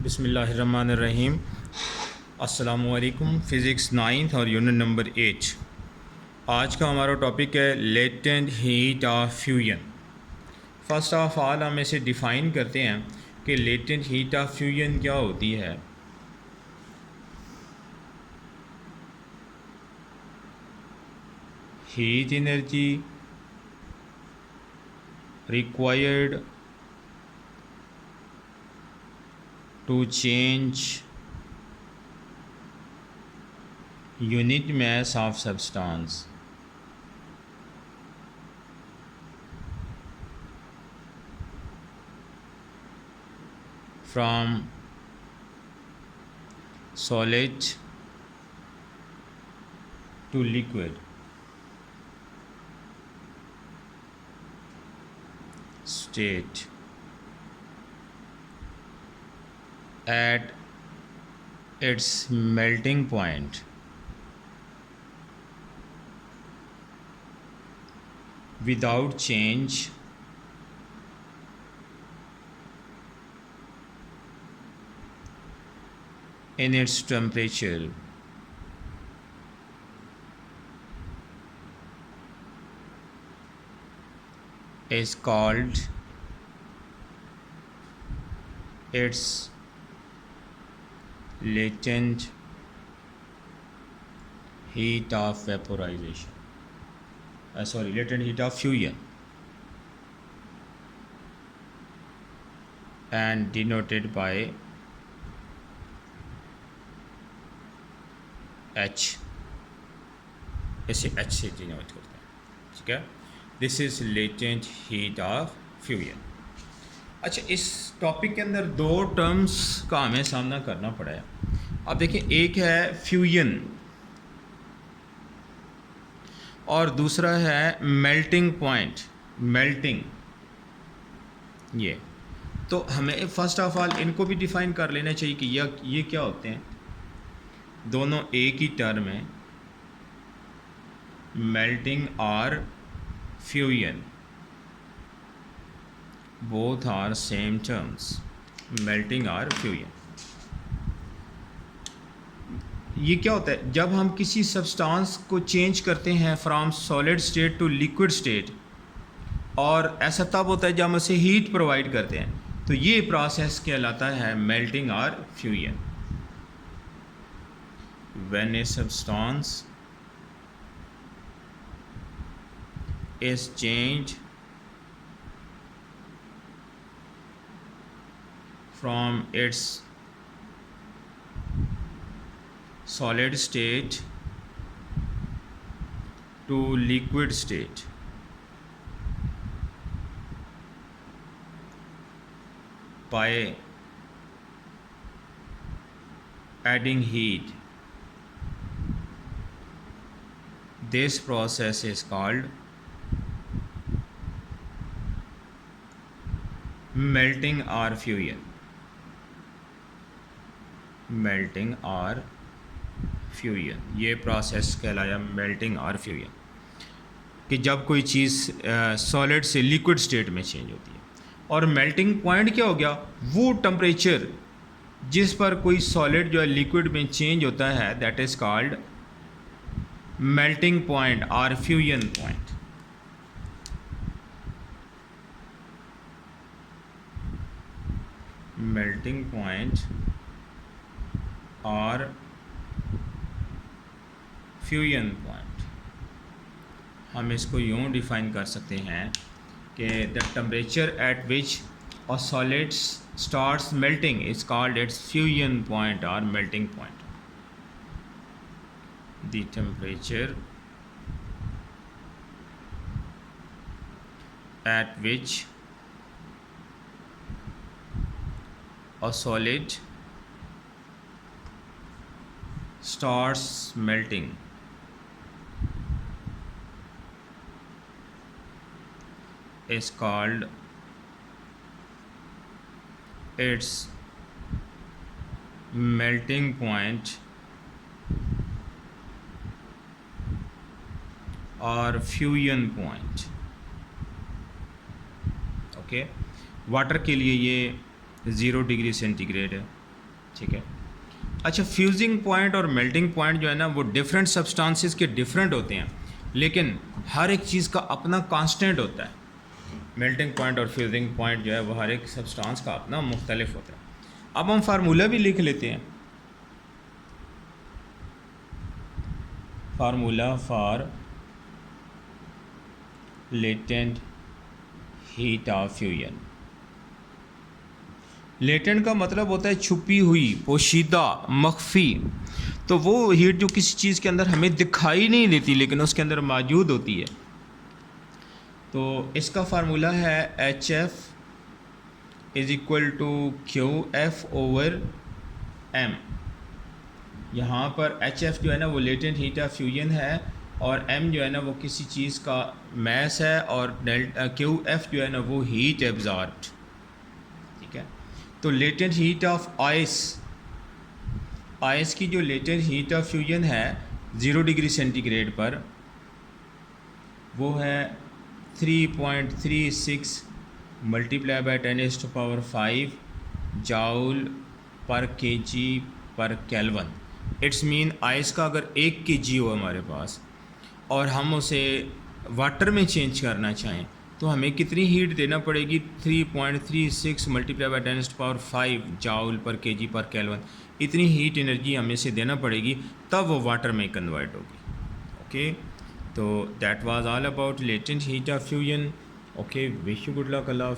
बिस्मिल्लाहिर्रहमानिर्रहीम। अस्सलामुअलैकुम। Physics 9th और यूनिट नंबर 8। आज का हमारा टॉपिक है latent heat of fusion. First of all हम इसे डिफ़ाइन करते हैं कि लेटेंट हीट ऑफ फ्यूजन क्या होती है। Heat energy required to change unit mass of substance from solid to liquid state at its melting point without change in its temperature is called its latent heat of vaporization. Latent heat of fusion, and denoted by H. इसे H से denote करते हैं, ठीक है। This is latent heat of fusion. अच्छा, इस topic के अंदर दो टर्म्स का हमें सामना करना पड़ा है। अब देखिए, एक है फ्यूजन और दूसरा है मेल्टिंग पॉइंट, मेल्टिंग। ये तो हमें फ़र्स्ट ऑफ ऑल इनको भी डिफ़ाइन कर लेना चाहिए कि ये क्या होते हैं। दोनों एक ही टर्म है, मेल्टिंग और fusion, both are same terms, melting और फ्यूजन। ये क्या होता है, जब हम किसी सब्सटेंस को चेंज करते हैं from solid state to liquid state, और ऐसा तब होता है जब हम उसे हीट प्रोवाइड करते हैं, तो ये प्रोसेस कहलाता है मेल्टिंग और fusion. When a substance is changed from its solid state to liquid state by adding heat, this process is called melting और फ्यूजन। मेल्टिंग और फ्यूजन, ये प्रोसेस कहलाया मेल्टिंग और फ्यूजन, कि जब कोई चीज़ सॉलिड से लिक्विड स्टेट में चेंज होती है। और मेल्टिंग पॉइंट क्या हो गया, वो टेम्परेचर जिस पर कोई सॉलिड जो है लिक्विड में चेंज होता है, that is called melting point और फ्यूजन पॉइंट। मेल्टिंग पॉइंट और फ्यूजन पॉइंट, हम इसको यूँ डिफ़ाइन कर सकते हैं कि the temperature at which a solid starts melting is called its fusion point और melting point. The temperature at which a solid starts melting is called its melting point or fusion point। Okay, water के लिए ये 0 degree centigrade है, ठीक है। अच्छा, fusing point और melting point जो है ना वो डिफरेंट सब्सटेंसेस के डिफरेंट होते हैं, लेकिन हर एक चीज़ का अपना कांस्टेंट होता है। मेल्टिंग पॉइंट और फ्यूजिंग पॉइंट जो है वो हर एक सब्सटेंस का अपना मुख्तलिफ होता है। अब हम फार्मूला भी लिख लेते हैं। Formula for latent heat of fusion. Latent का मतलब होता है छुपी हुई, पोशीदा, मख्फी। तो वो हीट जो किसी चीज़ के अंदर हमें दिखाई नहीं देती लेकिन उसके अंदर मौजूद होती है। तो इसका फार्मूला है H F is equal to Q F over M. यहाँ पर एच एफ जो है ना वो लेटेंट हीट ऑफ फ्यूजन है, और एम जो है ना वो किसी चीज़ का मैस है, और क्यू एफ जो है ना वो हीट एब्जॉर्ब्ड। ठीक है। तो latent heat of ice, ice की जो लेटेंट हीट ऑफ फ्यूजन है 0 डिग्री सेंटीग्रेड पर, वो है 3.36 मल्टीप्लाई बाय 10⁵ जाउल पर केजी पर केल्विन। इट्स मीन आइस का अगर 1 kg हो हमारे पास और हम उसे वाटर में चेंज करना चाहें तो हमें कितनी हीट देना पड़ेगी? 3.36 मल्टीप्लाई बाय 10⁵ जाउल पर केजी पर केल्विन। इतनी हीट एनर्जी हमें से देना पड़ेगी, तब वो वाटर में कन्वर्ट होगी। ओके, तो that was all about latent heat of fusion. Okay, wish you good luck. Allah.